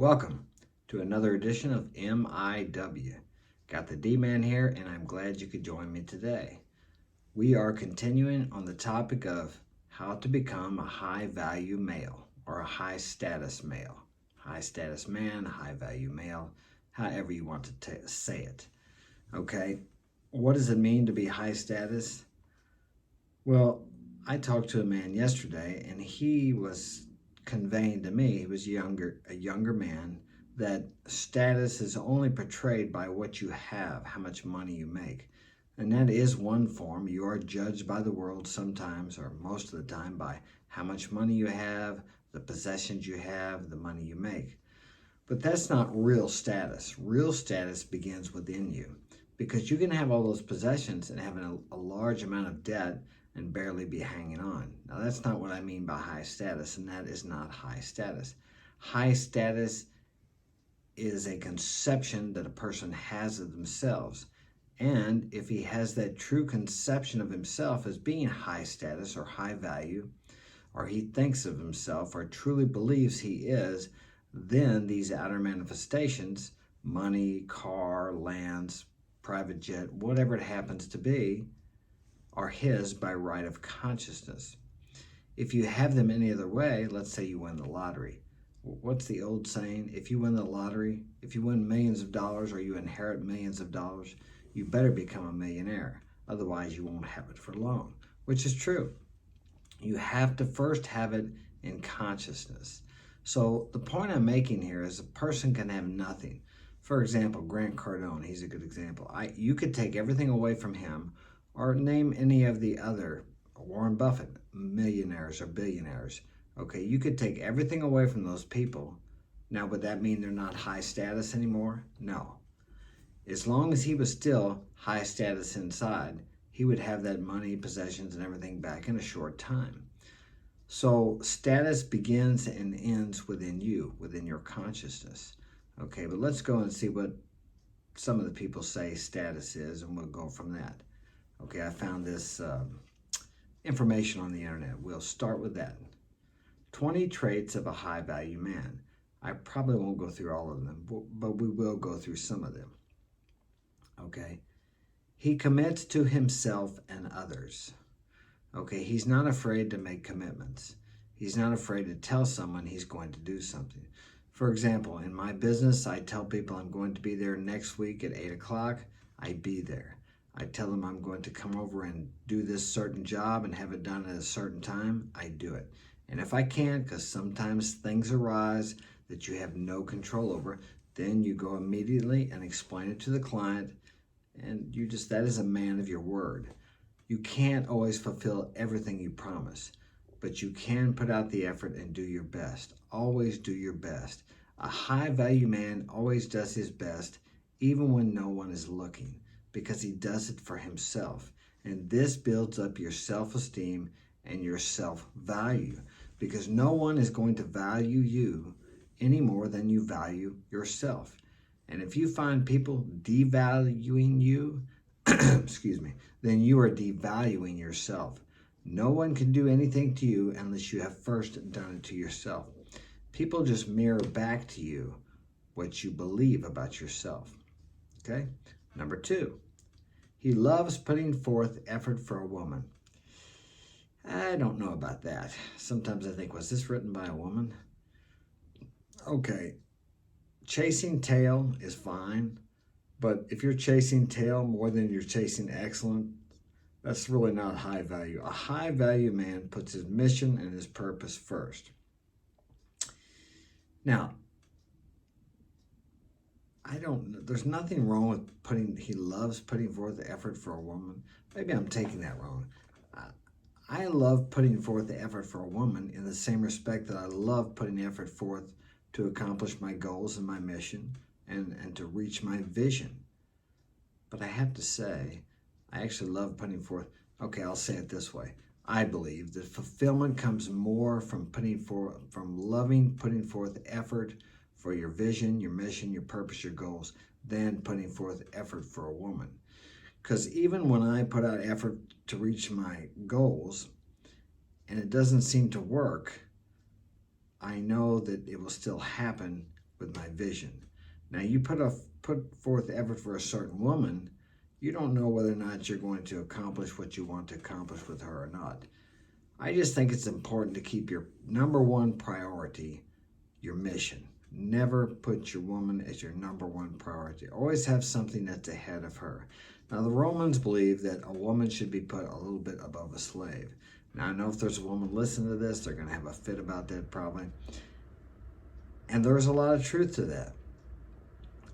Welcome to another edition of MIW. Got the D-Man here, and I'm glad you could join me today. We are continuing on the topic of how to become a high-value male or a high-status male. High-status man, high-value male, however you want to say it. Okay, what does it mean to be high status? Well, I talked to a man yesterday, and he was conveying to me, he was a younger man, that status is only portrayed by what you have, how much money you make. And that is one form. You are judged by the world sometimes, or most of the time, by how much money you have, the possessions you have, the money you make. But that's not real status. Real status begins within you, because you can have all those possessions and have a large amount of debt and barely be hanging on. Now, that's not what I mean by high status, and that is not high status. High status is a conception that a person has of themselves. And if he has that true conception of himself as being high status or high value, or he thinks of himself or truly believes he is, then these outer manifestations, money, car, lands, private jet, whatever it happens to be, are his by right of consciousness. If you have them any other way, let's say you win the lottery. What's the old saying? If you win the lottery, if you win millions of dollars or you inherit millions of dollars, you better become a millionaire. Otherwise, you won't have it for long, which is true. You have to first have it in consciousness. So the point I'm making here is a person can have nothing. For example, Grant Cardone, he's a good example. You could take everything away from him, or name any of the other, Warren Buffett, millionaires or billionaires. Okay, you could take everything away from those people. Now, would that mean they're not high status anymore? No. As long as he was still high status inside, he would have that money, possessions, and everything back in a short time. So status begins and ends within you, within your consciousness. Okay, but let's go and see what some of the people say status is, and we'll go from that. Okay, I found this information on the internet. We'll start with that. 20 traits of a high-value man. I probably won't go through all of them, but we will go through some of them. Okay, he commits to himself and others. Okay, he's not afraid to make commitments. He's not afraid to tell someone he's going to do something. For example, in my business, I tell people I'm going to be there next week at 8 o'clock. I be there. I tell them I'm going to come over and do this certain job and have it done at a certain time. I do it. And if I can't, because sometimes things arise that you have no control over, then you go immediately and explain it to the client. And that is a man of your word. You can't always fulfill everything you promise, but you can put out the effort and do your best. Always do your best. A high value man always does his best, even when no one is looking, because he does it for himself. And this builds up your self-esteem and your self-value, because no one is going to value you any more than you value yourself. And if you find people devaluing you, excuse me, then you are devaluing yourself. No one can do anything to you unless you have first done it to yourself. People just mirror back to you what you believe about yourself. Okay? Number 2, he loves putting forth effort for a woman. I don't know about that. Sometimes I think, was this written by a woman? Okay, chasing tail is fine, but if you're chasing tail more than you're chasing excellence, that's really not high value. A high value man puts his mission and his purpose first. Now, there's nothing wrong with he loves putting forth the effort for a woman. Maybe I'm taking that wrong. I love putting forth the effort for a woman in the same respect that I love putting effort forth to accomplish my goals and my mission and to reach my vision. But I have to say, I actually love putting forth, okay, I'll say it this way. I believe that fulfillment comes more from loving putting forth effort for your vision, your mission, your purpose, your goals, than putting forth effort for a woman. Because even when I put out effort to reach my goals and it doesn't seem to work, I know that it will still happen with my vision. Now, you put forth effort for a certain woman, you don't know whether or not you're going to accomplish what you want to accomplish with her or not. I just think it's important to keep your number one priority your mission. Never put your woman as your number one priority. Always have something that's ahead of her. Now, the Romans believe that a woman should be put a little bit above a slave. Now, I know if there's a woman listening to this, they're going to have a fit about that probably. And there's a lot of truth to that.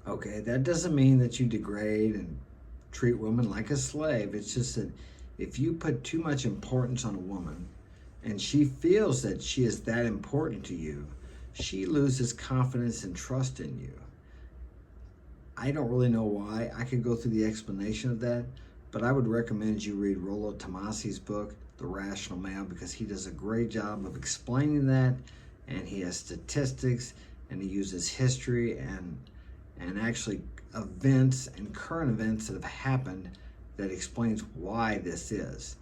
Okay, that doesn't mean that you degrade and treat women like a slave. It's just that if you put too much importance on a woman and she feels that she is that important to you, she loses confidence and trust in you. I don't really know why. I could go through the explanation of that, but I would recommend you read Rollo Tomasi's book, The Rational Male, because he does a great job of explaining that, and he has statistics, and he uses history and actually events and current events that have happened that explains why this is.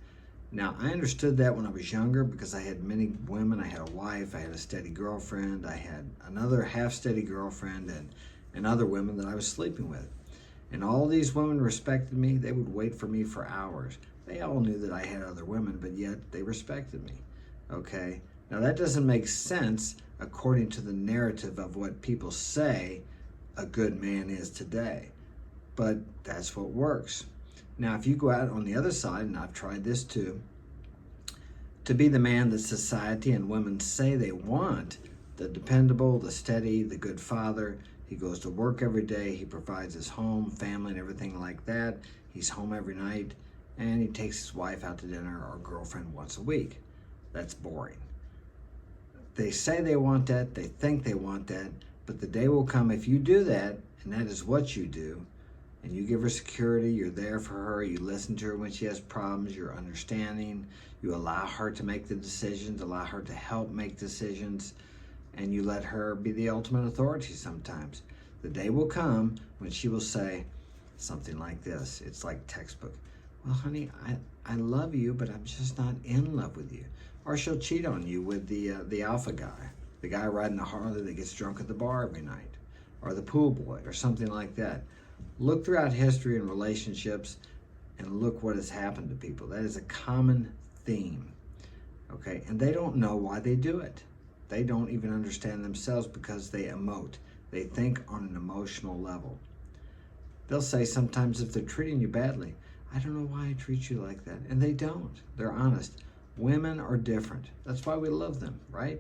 Now, I understood that when I was younger because I had many women. I had a wife, I had a steady girlfriend, I had another half-steady girlfriend, and other women that I was sleeping with. And all these women respected me. They would wait for me for hours. They all knew that I had other women, but yet they respected me. Okay? Now, that doesn't make sense according to the narrative of what people say a good man is today. But that's what works. Now, if you go out on the other side, and I've tried this too, to be the man that society and women say they want, the dependable, the steady, the good father, he goes to work every day, he provides his home, family, and everything like that. He's home every night, and he takes his wife out to dinner or girlfriend once a week. That's boring. They say they want that, they think they want that, but the day will come if you do that, and that is what you do, and you give her security, you're there for her, you listen to her when she has problems, you're understanding, you allow her to make the decisions, allow her to help make decisions, and you let her be the ultimate authority sometimes. The day will come when she will say something like this. It's like textbook. Well, honey, I love you, but I'm just not in love with you. Or she'll cheat on you with the alpha guy, the guy riding the Harley that gets drunk at the bar every night, or the pool boy, or something like that. Look throughout history and relationships and look what has happened to people. That is a common theme, okay? And they don't know why they do it. They don't even understand themselves because they emote. They think on an emotional level. They'll say sometimes if they're treating you badly, I don't know why I treat you like that. And they don't. They're honest. Women are different. That's why we love them, right?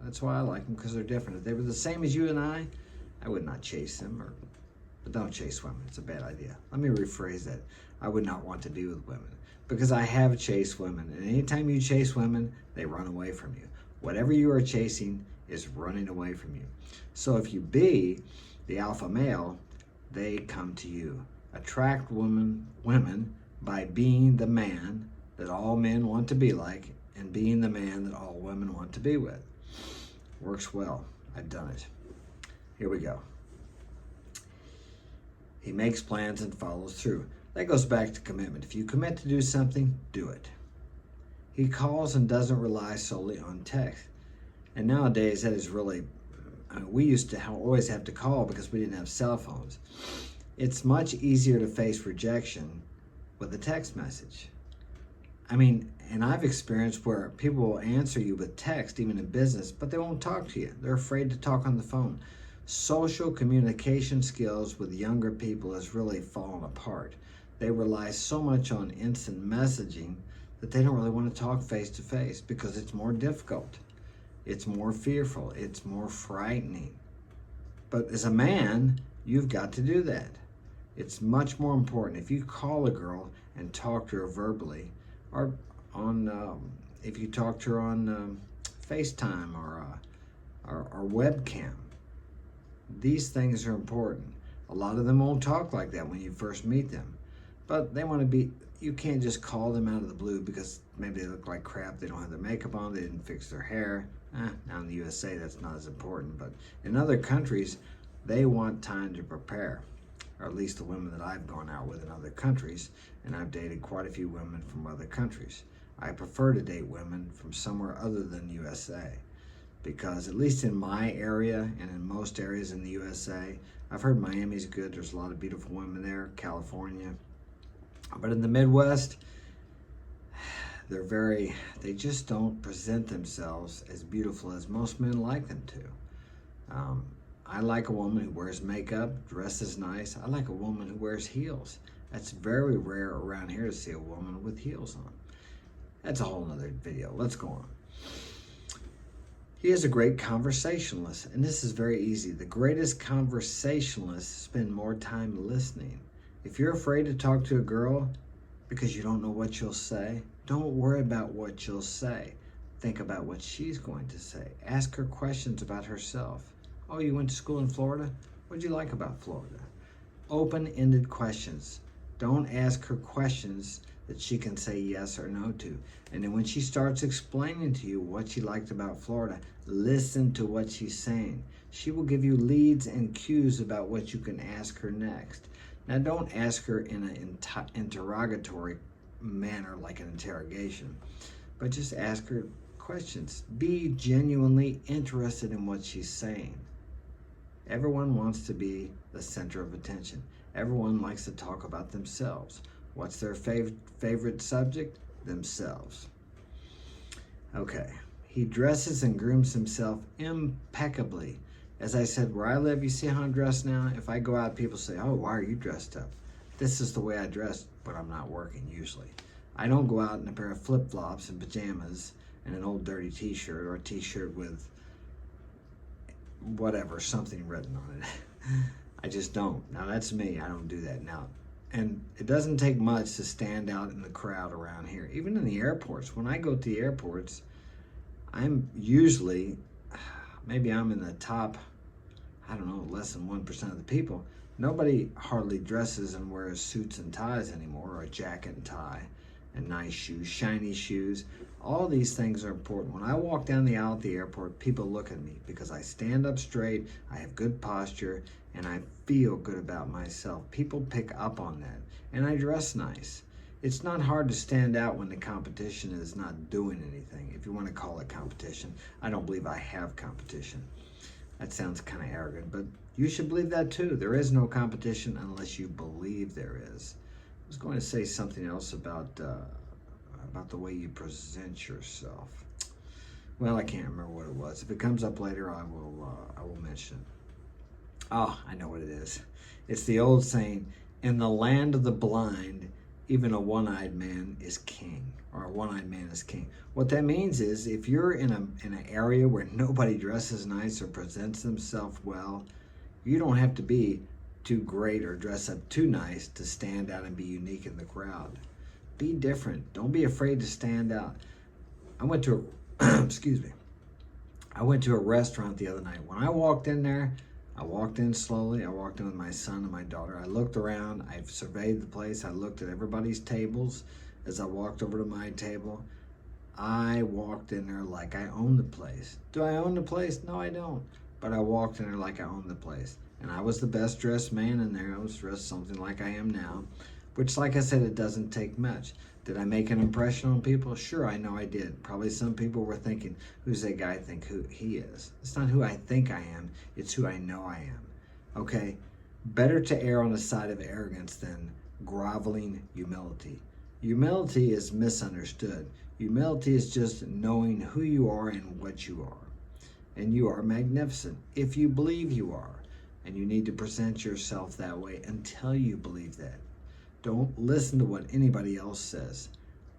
That's why I like them, because they're different. If they were the same as you and I would not chase them. But don't chase women. It's a bad idea. Let me rephrase that. I would not want to be with women, because I have chased women. And anytime you chase women, they run away from you. Whatever you are chasing is running away from you. So if you be the alpha male, they come to you. Attract women by being the man that all men want to be like, and being the man that all women want to be with. Works well. I've done it. Here we go. He makes plans and follows through. That goes back to commitment. If you commit to do something, do it. He calls and doesn't rely solely on text. And nowadays, that is really, we used to always have to call because we didn't have cell phones. It's much easier to face rejection with a text message. I mean, and I've experienced where people will answer you with text, even in business, but they won't talk to you. They're afraid to talk on the phone. Social communication skills with younger people has really fallen apart. They rely so much on instant messaging that they don't really want to talk face to face because it's more difficult. It's more fearful. It's more frightening. But as a man, you've got to do that. It's much more important. If you call a girl and talk to her verbally, or if you talk to her on FaceTime or webcam, these things are important. A lot of them won't talk like that when you first meet them, but they want to be. You can't just call them out of the blue because maybe they look like crap, they don't have their makeup on, they didn't fix their hair. Now in the USA, that's not as important, but in other countries, they want time to prepare, or at least the women that I've gone out with in other countries, and I've dated quite a few women from other countries. I prefer to date women from somewhere other than USA. because at least in my area and in most areas in the USA, I've heard Miami's good. There's a lot of beautiful women there, California. But in the Midwest, they just don't present themselves as beautiful as most men like them to. I like a woman who wears makeup, dresses nice. I like a woman who wears heels. That's very rare around here to see a woman with heels on. That's a whole nother video. Let's go on. He is a great conversationalist, and this is very easy. The greatest conversationalists spend more time listening. If you're afraid to talk to a girl because you don't know what you'll say, don't worry about what you'll say. Think about what she's going to say. Ask her questions about herself. Oh, you went to school in Florida? What did you like about Florida? Open-ended questions. Don't ask her questions that she can say yes or no to. And then when she starts explaining to you what she liked about Florida, listen to what she's saying. She will give you leads and cues about what you can ask her next. Now, don't ask her in an interrogatory manner like an interrogation, but just ask her questions. Be genuinely interested in what she's saying. Everyone wants to be the center of attention. Everyone likes to talk about themselves. What's their favorite subject? Themselves. Okay. He dresses and grooms himself impeccably. As I said, where I live, you see how I'm dressed now? If I go out, people say, oh, why are you dressed up? This is the way I dress, but I'm not working usually. I don't go out in a pair of flip-flops and pajamas and an old dirty t-shirt or a t-shirt with whatever, something written on it. I just don't. Now that's me. I don't do that now. And it doesn't take much to stand out in the crowd around here. Even in the airports. When I go to the airports, I'm usually, maybe I'm in the top, I don't know, less than 1% of the people. Nobody hardly dresses and wears suits and ties anymore, or a jacket and tie, and nice shoes, shiny shoes. All these things are important. When I walk down the aisle at the airport, people look at me because I stand up straight, I have good posture, and I feel good about myself. People pick up on that, and I dress nice. It's not hard to stand out when the competition is not doing anything, if you want to call it competition. I don't believe I have competition. That sounds kind of arrogant, but you should believe that too. There is no competition unless you believe there is. I was going to say something else about the way you present yourself. Well, I can't remember what it was. If it comes up later, I will mention it. Oh, I know what it is. It's the old saying, in the land of the blind, even a one-eyed man is king, or a one-eyed man is king. What that means is if you're in an area where nobody dresses nice or presents themselves well, you don't have to be too great or dress up too nice to stand out and be unique in the crowd. Be different. Don't be afraid to stand out. I went to excuse me. I went to a restaurant the other night. When I walked in there, I walked in slowly. I walked in with my son and my daughter. I looked around. I surveyed the place. I looked at everybody's tables as I walked over to my table. I walked in there like I owned the place. Do I own the place? No, I don't. But I walked in there like I owned the place. And I was the best dressed man in there. I was dressed something like I am now, which, like I said, it doesn't take much. Did I make an impression on people? Sure, I know I did. Probably some people were thinking, who's that guy think who he is? It's not who I think I am, it's who I know I am. Okay? Better to err on the side of arrogance than groveling humility. Humility is misunderstood. Humility is just knowing who you are and what you are. And you are magnificent if you believe you are. And you need to present yourself that way until you believe that. Don't listen to what anybody else says.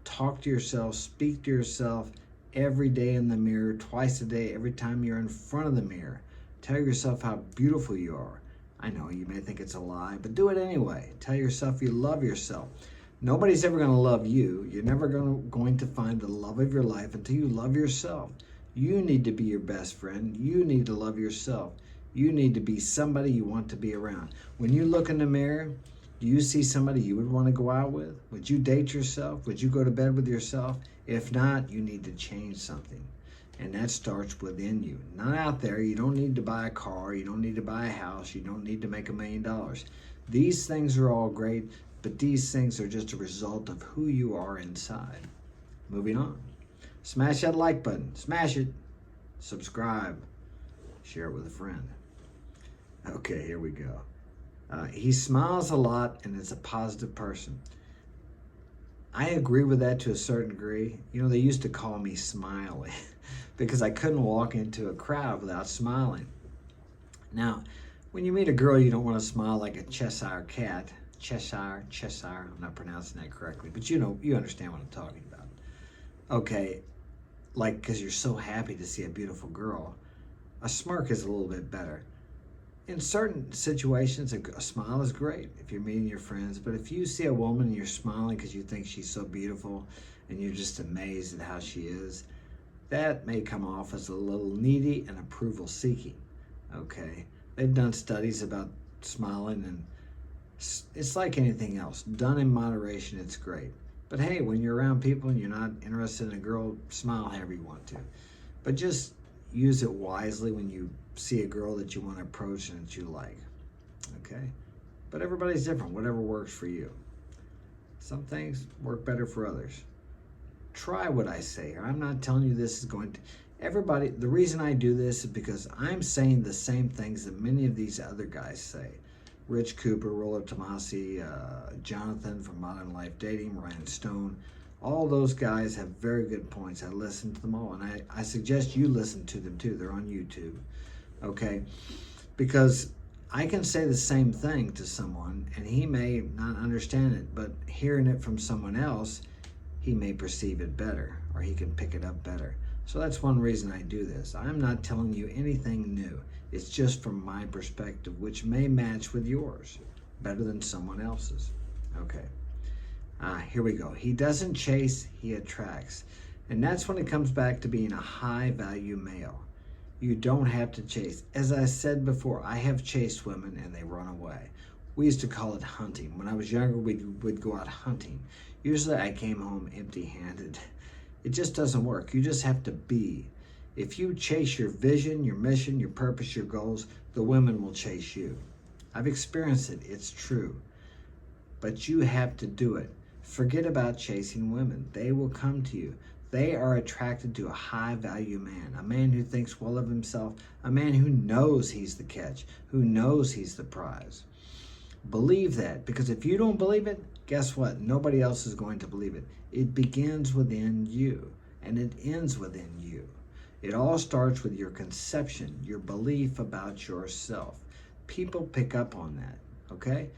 Talk to yourself, speak to yourself every day in the mirror, twice a day, every time you're in front of the mirror. Tell yourself how beautiful you are. I know you may think it's a lie, but do it anyway. Tell yourself you love yourself. Nobody's ever going to love you. You're never going to find the love of your life until you love yourself. You need to be your best friend. You need to love yourself. You need to be somebody you want to be around. When you look in the mirror, do you see somebody you would want to go out with? Would you date yourself? Would you go to bed with yourself? If not, you need to change something. And that starts within you, not out there. You don't need to buy a car. You don't need to buy a house. You don't need to make $1 million. These things are all great, but these things are just a result of who you are inside. Moving on. Smash that like button. Smash it. subscribe, share it with a friend. Okay, here we go. He smiles a lot and is a positive person. I agree with that to a certain degree. You know, they used to call me Smiley because I couldn't walk into a crowd without smiling. Now, when you meet a girl, you don't want to smile like a Cheshire cat. Cheshire. I'm not pronouncing that correctly, but you know, you understand what I'm talking about. Okay, like because you're so happy to see a beautiful girl. A smirk is a little bit better. In certain situations, a smile is great if you're meeting your friends. But if you see a woman and you're smiling because you think she's so beautiful and you're just amazed at how she is, that may come off as a little needy and approval seeking. Okay, they've done studies about smiling, and it's like anything else. Done in moderation, it's great. But hey, when you're around people and you're not interested in a girl, smile however you want to. But just use it wisely when you see a girl that you want to approach and that you like. Okay? But everybody's different, whatever works for you. Some things work better for others. Try what I say here. I'm not telling you this is going to... Everybody, the reason I do this is because I'm saying the same things that many of these other guys say. Rich Cooper, Rollo Tomasi, Jonathan from Modern Life Dating, Ryan Stone. All those guys have very good points. I listen to them all, and I suggest you listen to them too. They're on YouTube, okay? Because I can say the same thing to someone, and he may not understand it, but hearing it from someone else, he may perceive it better, or he can pick it up better. So that's one reason I do this. I'm not telling you anything new. It's just from my perspective, which may match with yours better than someone else's. Okay. Here we go. He doesn't chase, he attracts. And that's when it comes back to being a high value male. You don't have to chase. As I said before, I have chased women and they run away. We used to call it hunting. When I was younger, we'd go out hunting. Usually I came home empty-handed. It just doesn't work. You just have to be. If you chase your vision, your mission, your purpose, your goals, the women will chase you. I've experienced it. It's true. But you have to do it. Forget about chasing women. They will come to you. They are attracted to a high-value man, a man who thinks well of himself, a man who knows he's the catch, who knows he's the prize. Believe that, because if you don't believe it, guess what? Nobody else is going to believe it. It begins within you, and it ends within you. It all starts with your conception, your belief about yourself. People pick up on that, okay?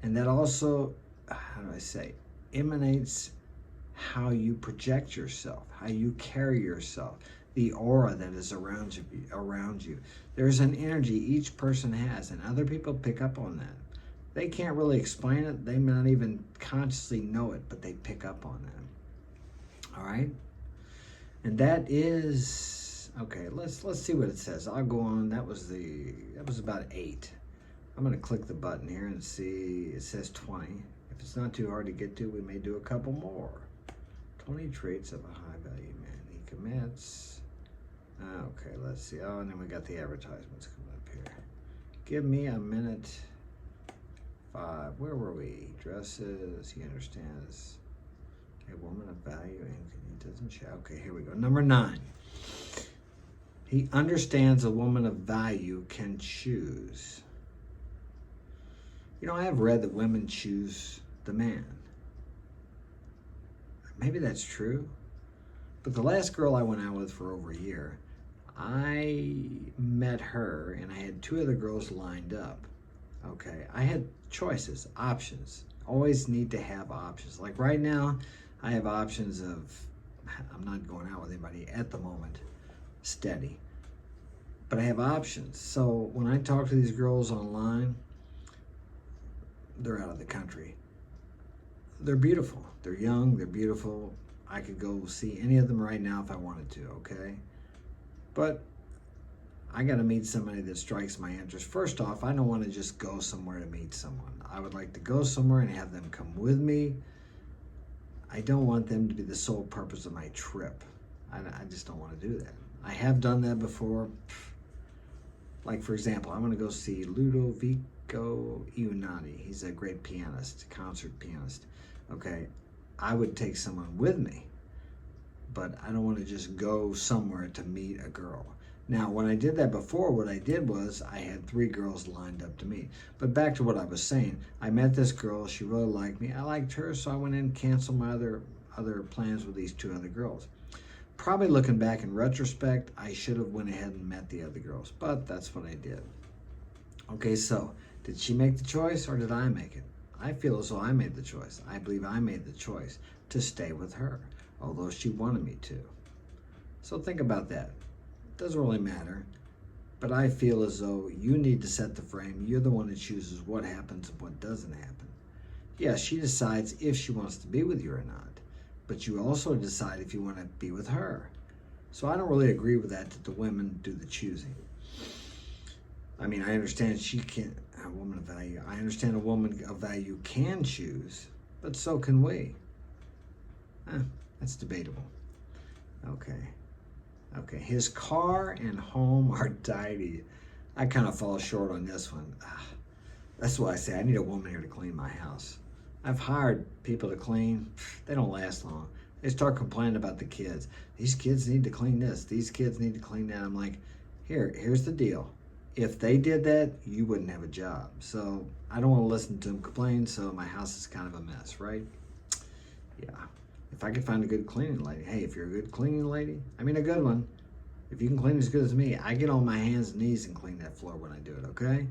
And that also, how do I say, emanates how you project yourself, how you carry yourself, the aura that is around you. There's an energy each person has, and other people pick up on that. They can't really explain it. They may not even consciously know it, but they pick up on that. All right? And that is, okay, let's see what it says. I'll go on. That was about 8. I'm going to click the button here and see. It says 20. If it's not too hard to get to, we may do a couple more. 20 traits of a high-value man. He commits. Okay, let's see. Oh, and then we got the advertisements coming up here. Give me a minute. 5. Where were we? Dresses. He understands. A woman of value, and he doesn't shout. Okay, here we go. Number 9. He understands a woman of value can choose. You know, I have read that women choose the man. Maybe that's true. But the last girl I went out with for over a year, I met her and I had 2 other girls lined up. Okay, I had choices, options. Always need to have options. Like right now, I have options of, I'm not going out with anybody at the moment, steady. But I have options. So when I talk to these girls online, they're out of the country. They're beautiful. They're young, they're beautiful. I could go see any of them right now if I wanted to, okay? But I got to meet somebody that strikes my interest. First off, I don't want to just go somewhere to meet someone. I would like to go somewhere and have them come with me. I don't want them to be the sole purpose of my trip. I just don't want to do that. I have done that before. Like, for example, I'm going to go see Ludovico Eunadi. He's a great pianist, concert pianist. Okay, I would take someone with me, but I don't want to just go somewhere to meet a girl. Now, when I did that before, what I did was I had 3 girls lined up to meet. But back to what I was saying, I met this girl. She really liked me. I liked her, so I went in and canceled my other plans with these 2 other girls. Probably looking back in retrospect, I should have went ahead and met the other girls, but that's what I did. Okay, so did she make the choice or did I make it? I feel as though I made the choice. I believe I made the choice to stay with her, although she wanted me to. So think about that. It doesn't really matter, but I feel as though you need to set the frame. You're the one that chooses what happens and what doesn't happen. Yes, she decides if she wants to be with you or not, but you also decide if you want to be with her. So I don't really agree with that the women do the choosing. I mean, I understand a woman of value. I understand a woman of value can choose, but so can we. That's debatable. Okay, his car and home are tidy. I kind of fall short on this one. That's why I say I need a woman here to clean my house. I've hired people to clean. They don't last long. They start complaining about the kids. These kids need to clean this. These kids need to clean that. I'm like, here's the deal. If they did that, you wouldn't have a job. So I don't want to listen to them complain, so my house is kind of a mess, right? Yeah. If I could find a good cleaning lady, hey, if you're a good cleaning lady, I mean a good one, if you can clean as good as me, I get on my hands and knees and clean that floor when I do it, okay?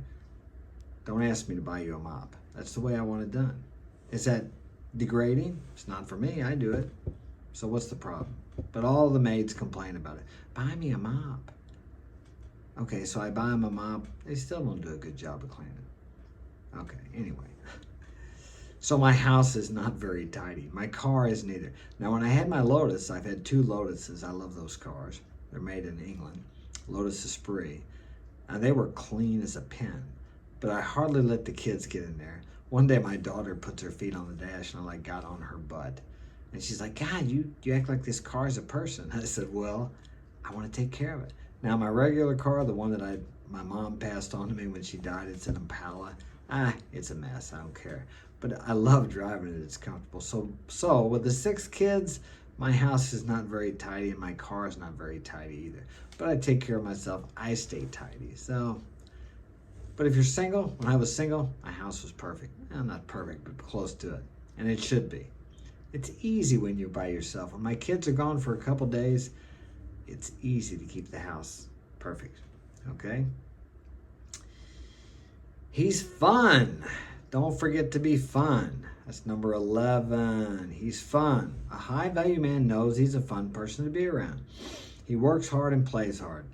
Don't ask me to buy you a mop. That's the way I want it done. Is that degrading? It's not for me. I do it. So what's the problem? But all the maids complain about it. Buy me a mop. Okay, so I buy them a mop. They still don't do a good job of cleaning. Okay, anyway. So my house is not very tidy. My car isn't either. Now, when I had my Lotus, I've had 2 Lotuses. I love those cars. They're made in England. Lotus Esprit. And they were clean as a pin. But I hardly let the kids get in there. One day my daughter puts her feet on the dash and I got on her butt. And she's like, God, you act like this car is a person. I said, well, I want to take care of it. Now my regular car, the one that my mom passed on to me when she died, it's an Impala. It's a mess. I don't care. But I love driving it. It's comfortable. So with the 6 kids, my house is not very tidy and my car is not very tidy either. But I take care of myself. I stay tidy. So, but if you're single, when I was single, my house was perfect. Well, not perfect, but close to it. And it should be. It's easy when you're by yourself. When my kids are gone for a couple days, it's easy to keep the house perfect. Okay? He's fun. Don't forget to be fun. That's number 11. He's fun. A high value man knows he's a fun person to be around. He works hard and plays hard.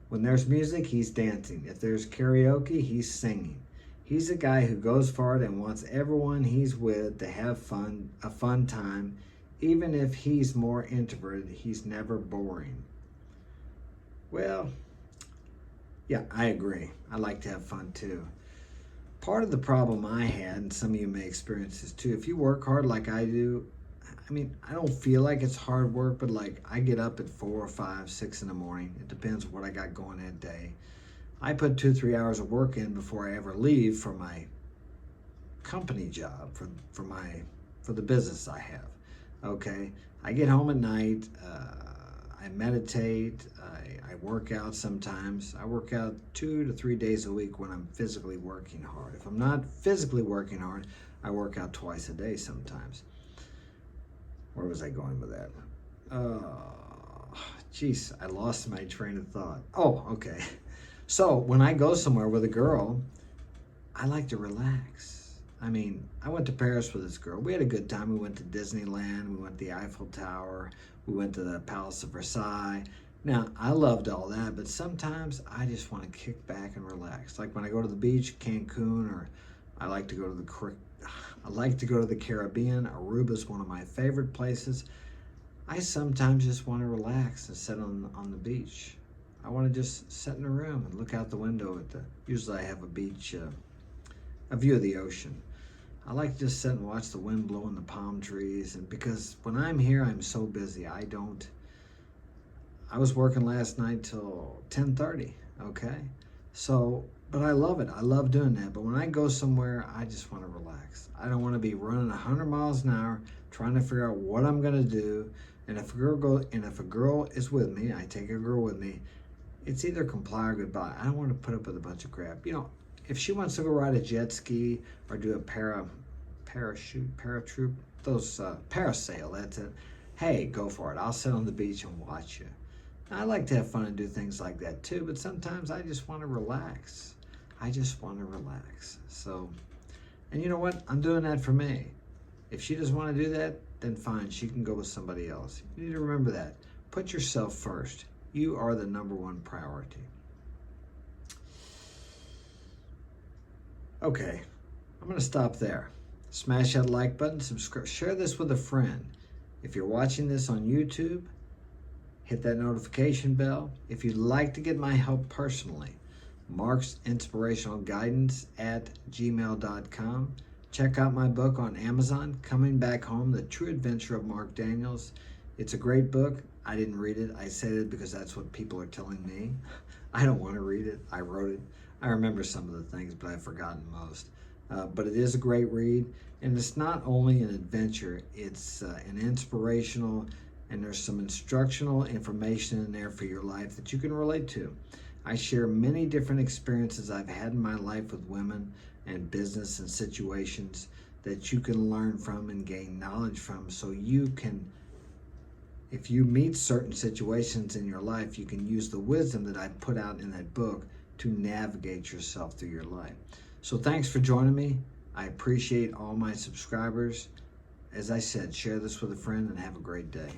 When there's music, he's dancing. If there's karaoke, he's singing. He's a guy who goes for it and wants everyone he's with to have fun, a fun time. Even if he's more introverted, he's never boring. Well, yeah, I agree. I like to have fun too. Part of the problem I had, and some of you may experience this too, if you work hard like I do, I mean, I don't feel like it's hard work, but like I get up at 4 or 5, 6 in the morning. It depends what I got going that day. I put 2-3 hours of work in before I ever leave for my company job, for the business I have. Okay, I get home at night. I meditate. I work out sometimes. I work out 2 to 3 days a week when I'm physically working hard. If I'm not physically working hard, I work out twice a day sometimes. Where was I going with that? Geez, I lost my train of thought. Oh, okay. So when I go somewhere with a girl, I like to relax. I mean, I went to Paris with this girl. We had a good time. We went to Disneyland. We went to the Eiffel Tower. We went to the Palace of Versailles. Now, I loved all that, but sometimes I just want to kick back and relax. Like when I go to the beach, Cancun, or I like to go to the Caribbean. Aruba is one of my favorite places. I sometimes just want to relax and sit on the beach. I want to just sit in a room and look out the window usually I have a beach, a view of the ocean. I like to just sit and watch the wind blow in the palm trees, and because when I'm here, I'm so busy. I was working last night till 10:30, okay? So, but I love it. I love doing that. But when I go somewhere, I just want to relax. I don't want to be running 100 miles an hour trying to figure out what I'm going to do. And if a girl is with me, I take a girl with me. It's either comply or goodbye. I don't want to put up with a bunch of crap. You know, if she wants to go ride a jet ski or do a paratroop, parasail, that's it. Hey, go for it. I'll sit on the beach and watch you. I like to have fun and do things like that too, but sometimes I just want to relax. I just want to relax. So, and you know what? I'm doing that for me. If she doesn't want to do that, then fine, she can go with somebody else. You need to remember that. Put yourself first. You are the number one priority. Okay, I'm going to stop there. Smash that like button, subscribe, share this with a friend. If you're watching this on YouTube, hit that notification bell. If you'd like to get my help personally, Mark's Inspirational Guidance at gmail.com. Check out my book on Amazon, Coming Back Home, The True Adventure of Mark Daniels. It's a great book. I didn't read it. I said it because that's what people are telling me. I don't want to read it. I wrote it. I remember some of the things, but I've forgotten most. But it is a great read, and it's not only an adventure, it's an inspirational, and there's some instructional information in there for your life that you can relate to. I share many different experiences I've had in my life with women and business and situations that you can learn from and gain knowledge from, so you can, if you meet certain situations in your life, you can use the wisdom that I put out in that book to navigate yourself through your life. So thanks for joining me. I appreciate all my subscribers. As I said, share this with a friend and have a great day.